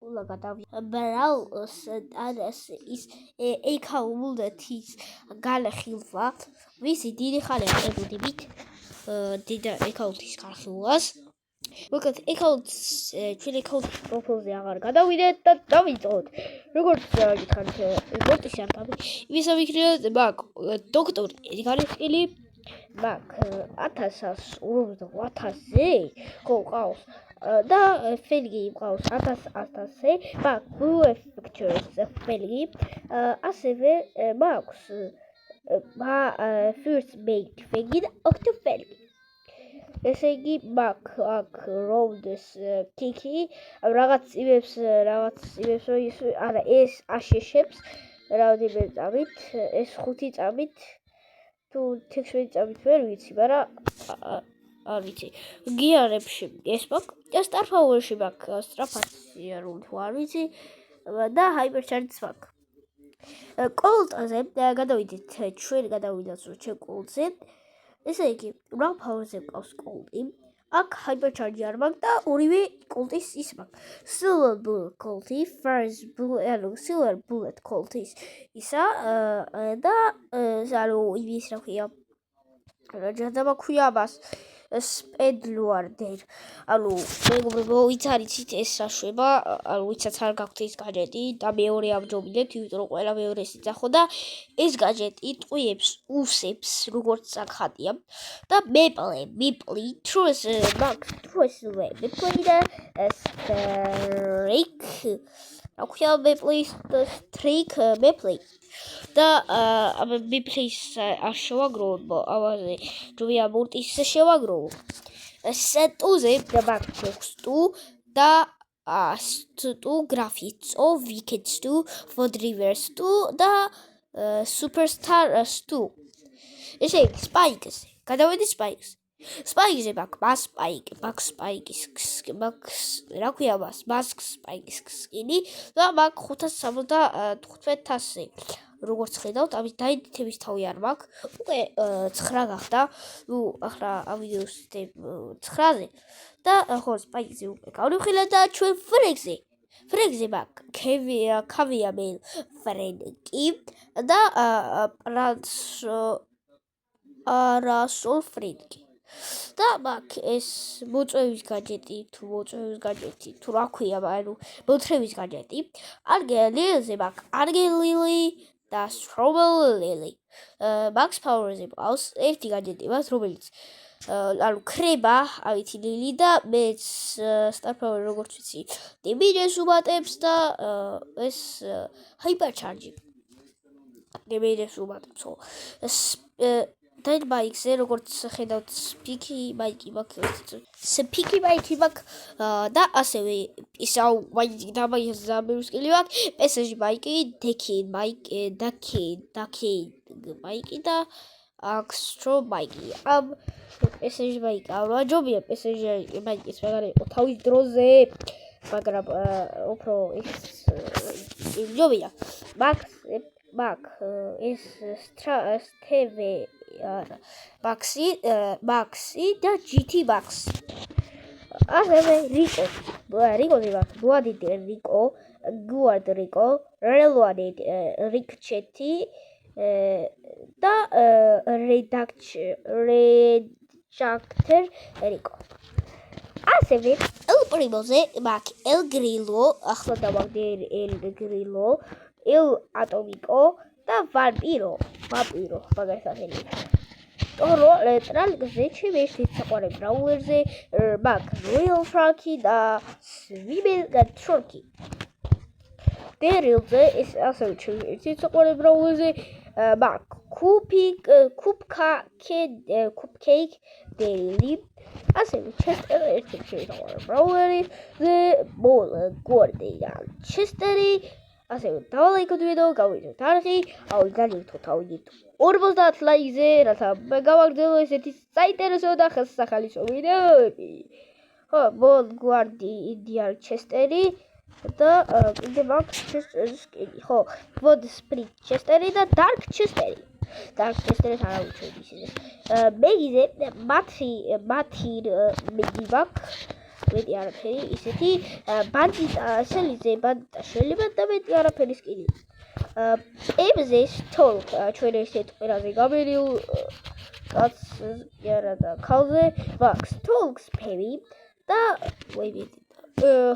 სკოლა გადავიდა ბრაულს ანას ის ეკაუნტის განხილვა ვისი დიდი ხანია ებუდებით დიდ ეკაუნტის განხილვას როგორც ეკაუნტს ჩვენი ეკაუნტის პროფილზე აღარ გადავიდეთ და დავიწყოთ როგორც გითხარით ბოტის არ დავი იმისა ვიქნიოთ მაგ დოქტორი განხილი მაგ 1000-ზე ხო ყავს და felgi ყავს 1000-ზე მაგ blue pictures felgi ასევე მაქვს first mate felgi და octo felgi ესე იგი მაგ აქ roads kiki რაღაც იბებს რომ ის არა ეს აშეშებს რაოდენიმე წამით ეს 5 წამით თუ 16 წამით ვერ ვიცი მაგრამ არ ვიცი გიარებში ეს მაგ და star power-ში მაგ სტრაფაცია რომ თუ არ ვიცი და hypercharge-ს მაგ კოლტაზე გადავიდეთ ჩვენ გადავიდეთ ჩვენ კოლტზე ესე იგი რა power-ზე ყავს კოლტი აქ hypercharge არ მაქვს და ორივე კოლტის ის მაქვს silver bullet კოლტი first bullet silver bullet კოლტის ისა და ანუ იმის რა ქვია რა ჯადა მაქვია მას სპედლუარდერ ანუ მეგობრებო ვიც არიცით ეს საშვება ანუ ვიცაც არ გაქვთ ეს გაჯეტი და მეორე ამჯობინებთ იმიტომ რომ ყველა მეორეს იძახო და ეს გაჯეტი ტყვიებს უსებს როგორც საკხატია და მეპლი თრუს მაგ თრუს მეპლი და სტრიქ რა ქვია მეპლის სტრიქ მეპლი და მეპლის არ შევაგროვებ ავაზე ჯობია მორტის შევაგროვო სეტუზე და მაგ ჩექსტუ და სტუ გრაფიცო ვიკეტსტუ ვოდრივერსტუ და სუპერსტარ სტუ ესე იგი სპაიკზე გადავედი სპაიკზე მაგ სპაიკის რა ქვია მას სპაიკის სკინი და მაგ 575-ზე როგორც ხედავთ ამის დაედიტების თავი არ მაქვს უკვე 9 გახდა ნუ ახლა ამ ვიდეოს 9-ზე და ხო სპაიკზე უკვე გავხილეთ და ჩვენ ფრეგზე მაგ კავია მელ ფრენკი და არასოლ ფრენკი და მაგ ეს მოწვევის გაჯეტი თუ რა ქვია ანუ მოთრევის გაჯეტი არგელილზე მაგ არგელილი და strawberry max power-ზე ყავს ერთი გაჯეტი მას რომელიც ანუ ქრება ავითი ლილი და მეც star power როგორც ვიცი დემიჯეს უმატებს და ეს hypercharge დემიჯეს უმატებს ხო და ბაიქზე როგორც ხედავთ სპიკი ბაიკი მაქვს და ასევე ისაუ ბაიკი და ბაიკი პესეჟი ბაიკი დეკი ბაიკი და აქსტრო ბაიკი ამ პესეჟი ბაიკი არა ჯობია პესეჟი ბაიკის მაგარი იყო თავის დროზე მაგრამ უფრო ის ჯობია მაგ ეს სტევე მაქსი და GT მაქსი ასევე რიკოზე მაქვს ბუადიტი რიკო გუად რიკო რელვანი რიქჩეთი და რედაქტერ რიკო ასევე ელ პრიმოზე მაქვს ელ გრილო ახლა დავაგდე ელ გრილო ელ ატომიკო და ვამპირო მაგარი სახელი ტორო ლეტრალზე ჩემში საყვარელ ბრაულერზე მაგ როიალ ფრანკი და სვიმელ გატროკი დერილზე ეს ასევე ჩემში საყვარელ ბრაულერზე მაგ კუპკეიკ დელი ასევე ჩესტერ ერთი საყვარელ ბრაულერზე ბოლ გორდია ჩესტერი ასევე დავალეიქოთ ვიდეო გავიდეთ არხი გავიდეთ 50 ლაიქზე რათა გავაგრძელო ესეთი საინტერესო და ხელსახალისო ვიდეოები ხო ბოლ გორდია ჩესტერი და კიდე მაქვს ჩესტერის სკინი ხო ვოდ სპრიტ ჩესტერი და დარკ ჩესტერი ჩესტერის არავითარ ისე მეგიზე მათი მეგი მაქვს მეტი არაფერი, ისეთი ბანდიტა შეიძლება და მეტი არაფერი სკილი. MZ Talk ჩვენ ერთ ყველაზე გამერილ კაც არა და ქალზე Max Talks Pemi და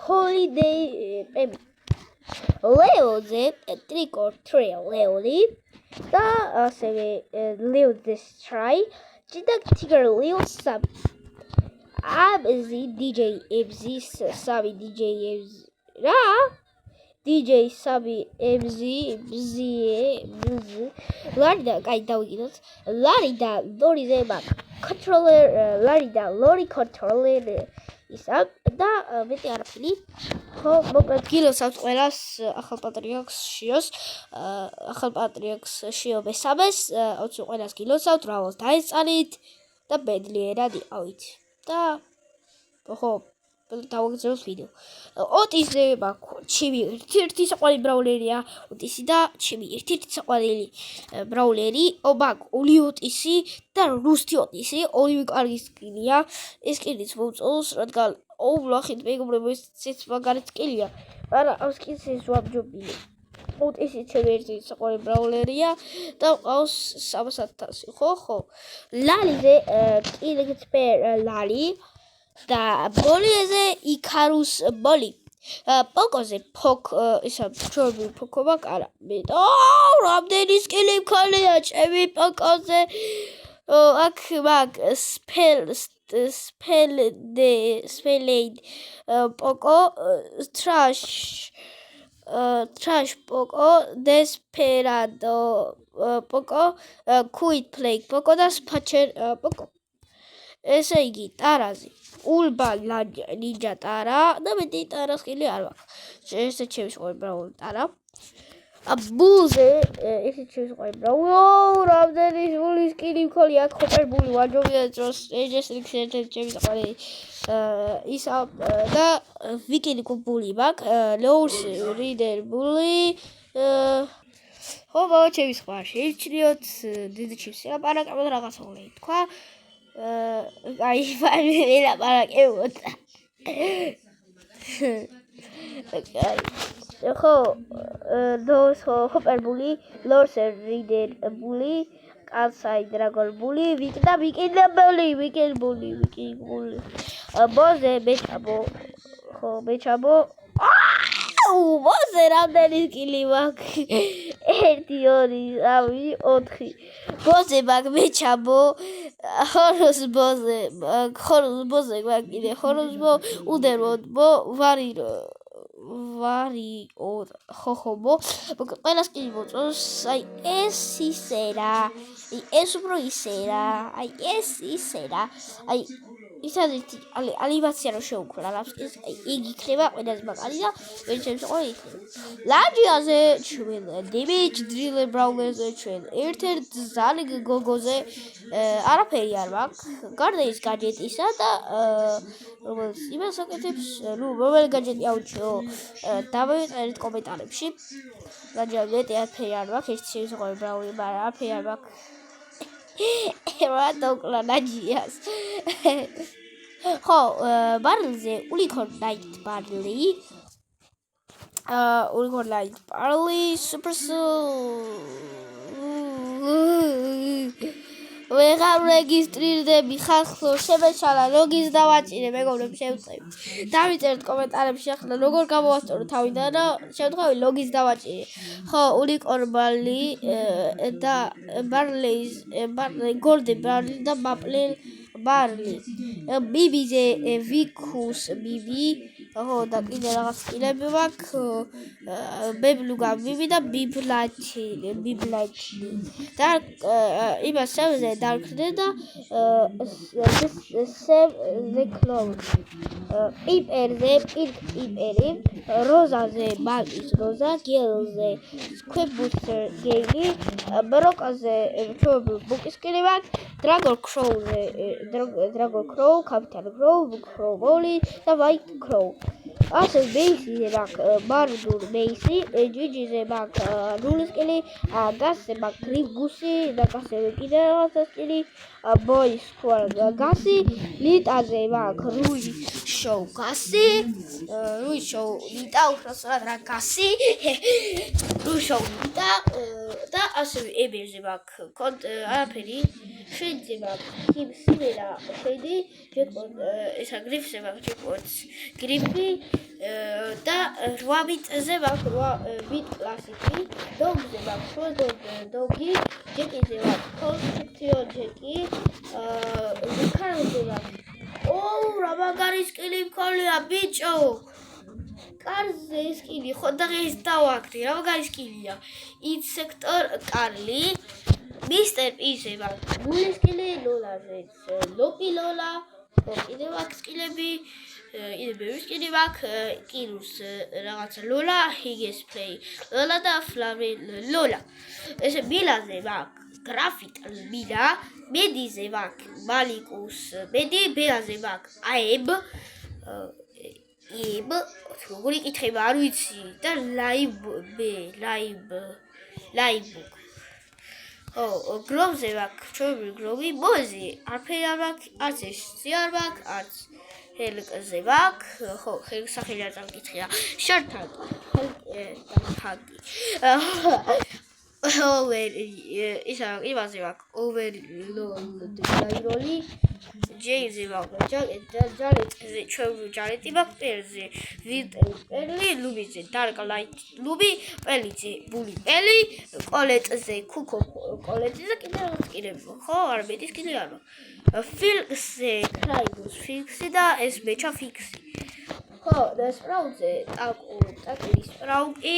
Holiday Pemi. Leoze Trick or Trail Leoli და ასევე Leo Destroy Tiger Leo Sabi. Abzi DJ MZ Sabi DJ MZ რა DJ Sabi MZ Lari და კაი დავიგინოთ Lari და Lori-ზე მაგ controller Lari და Lori controller ისა და მეტი არაფერი ხო მოკლედ გილოცავთ ყველას ახალ პატრიარქს შიო მესამეს ოცი ყველას გილოცავთ რავალს დაეწანით და ბედლიერად იყავით და ხო დავაგრძელოთ ვიდეო. ოტისზე ჩემი ერთ-ერთი საყვარელი ბრაულერია ოტისი და ჩემი ერთ-ერთი საყვარელი ბრაულერი მაგ ოლი ოტისი და რუსთი ოტისი ორივე კარგი სკილია ეს სკილიც მომწონს რადგან ვლახით მეგობრებო ესეც მაგარი სკილია მაგრამ ამ სკილს ეს ვამჯობინე ოტისი ჩემი ერთ-ერთი საყვარელი ბრაულერია და ყავს 300,000 ხო ლალიზე კილგცპერ ლალი და ბოლიზე იქარუს ბოლი პოკოზე ფოკ ისა ჩორბი ფოკობა არა მე რამდენი სკილი მქონია ჩემი პოკოზე აქ მაგ სპელეიდ პოკო trash პოკო desperado პოკო quit play პოკო და spatcher პოკო ესე იგი ტარაზი ულბა ნინჯა ტარა და მეტი ტარა სკილი არ მაქვს ესე ჩემს ყოველ ბრაულ ტარა ბულზე ესე ჩემს ყოველ ბრაულ რამდენი ბული სკილი მქონია აქ ხოპერბული ვაჯობია დროს ეს ერთ-ერთი ჩემს ყოველი ისა და ვიკინი კუბული მაქვს ლოურს რიდერ ბული ხო ჩემს სხვა შეიჩრიოთ დიდი ჩემს ლაპარაკობთ რაღაცა უნდა ითქვა აი ვარ ლაპარაკებოთ ხო დოს ხოპერბული ლორს რიდერ ბული კალსაი დრაგონ ბული ვიკინბული ბოზე ბეჭაბო ხო ბეჭაბო ბოზე რამდენი სკილი მაქვს 1 2 3 4 ბოზე მაქვს ბეჭაბო ხოროს ბოზე მაქვს ხოროს უდერბო ვარი ხოხობო ყველა სკილი მოწონს აი ეს ისერა ეს უფრო ისერა აი ეს ისერა აი ისეთი ალიბაცია რო შეუქმნა ლაფსკის იგი იქნება ყველაზე მაგარი და ვერ შემოყვი ლაჯიაზე ჩვენ დიმიჯ დრილერ ბრაულერზე ჩვენ ერთ-ერთ ზალიგ გოგოზე არაფერი არ მაქვს გარდა ის გაჯეტისა და რომელიც იმას აკეთებს რომელი გაჯეტი აუჩიო დავწერეთ კომენტარებში ლაჯიაზე მეტი არაფერი არ მაქვს ეს შემოყვი ბრაული მაგრამ არაფერი არ მაქვს რატო ლაჯიას ხო ბარლზე unicorn light barley ვეღარ რეგისტრირდები ხალხო შემეშალა ლოგინს დავაჭირე მეგობრებო შევწევი დავიწერეთ კომენტარებში ახლა როგორ გამოვასწორო თავიდან და შევთხარი ლოგინს დავაჭირე ხო unicorn და barley golden barley და maple barley ბიბიზე ვიქუს ბიბი ხო და კიდე რაღაც სკილები მაქვს ბებლუგა ბიბი და ბიბლაჩი და იმას სევზე დარქრდე და the clothes პიპერზე პიპერი როზაზე მაგის როზა გელზე სკვებუსერ გელი ბროკაზე ბუკის სკილი მაქვს dragon crow capital crow boli და white crow ასე ბეისიზე მაქვს ბარდურ ბეისი ჯიჯიზე მაქვს რულსკილი გასზე მაქვს გრიგუსი და გასზე კიდე რაღაცა სკილი ბოის გასი ლიტაზე მაქვს რული show gasi Rui show nita uhrasrat ra gasi Rui show nita და ასევე ებერზე მაქვს კონტ არაფერი შეიძლება სიმელა შედი ჯეკპოტ ესა გრიფზე მაქვს ჯეკპოტ გრიფი და 8 ბიტზე მაქვს 8 ბიტ კლასიკი დოგზე მაქვს დოგი ჯეკიზე მაქვს კონსტრუქციო ჯეკი ქარზე მაქვს რა მაგარი სკილი მქონია ბიჭო კარზე სკილი ხო და ეს დავაქრე რა მაგარი სკილია ით სექტორ კარლი მისტერ პიზე მაქვს მული სკილი ლოლაზე ლოპი ლოლა კიდევ აქვს სკილები კიდე ბევრი სკილი მაქვს კირუს რაღაცა ლოლა ჰიგეს პლეი ლოლა და ფლავი ლოლა ესე მილაზე მაქვს გრაფიტ მილა მედიზე მაქვს მალიკუს მედი ბეაზე მაქვს აებ ებ როგორი კითხება არ ვიცი და ლაიბ გროვზე მაქვს ჩვენი გროვი მოზე არაფერი არ მაქვს არც ესზე არ მაქვს არც ჰელკზე მაქვს ხო ხელსახელი არ წამკითხია შორტჰაკი ისა იმაზე მაქვს ოვერლოდი გაიროლი ჯეიზე მაქვს ჯალეტზე ჩვენი ჯალეტი მაქვს პერზე ვიტელი ლუბიზე დარკ ლაით ლუბი პელიზე ბული პელი კოლეტზე ქუქო კოლეტზე და კიდევ რაღაც სკილები ხო არ მეტი სკილი არ მაქვს ფილქსზე კრაიბუს ფილქსი და ეს მეჩა ფიქსი ხო და სპრაუტზე ტაკული სპრაუტი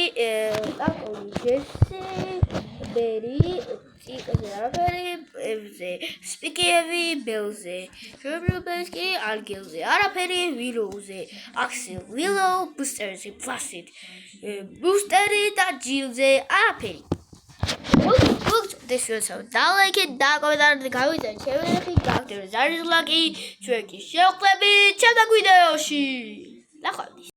ტაკული ჯესი ბერი წიკზე არაფერი ებზე სპიკიევი ბელზე შობრუბესკი ალგელზე არაფერი ვილოუზე აქსელ ვილოუ ბუსტერზე ფასით ბუსტერი და ჯილზე არაფერი this was so like it და კომენტარებში გავიწერეთ შევერეხი გაგდებს არის ლაკი ჩვენ კი შევხვდებით ჩემთან ვიდეოში ნახვამდის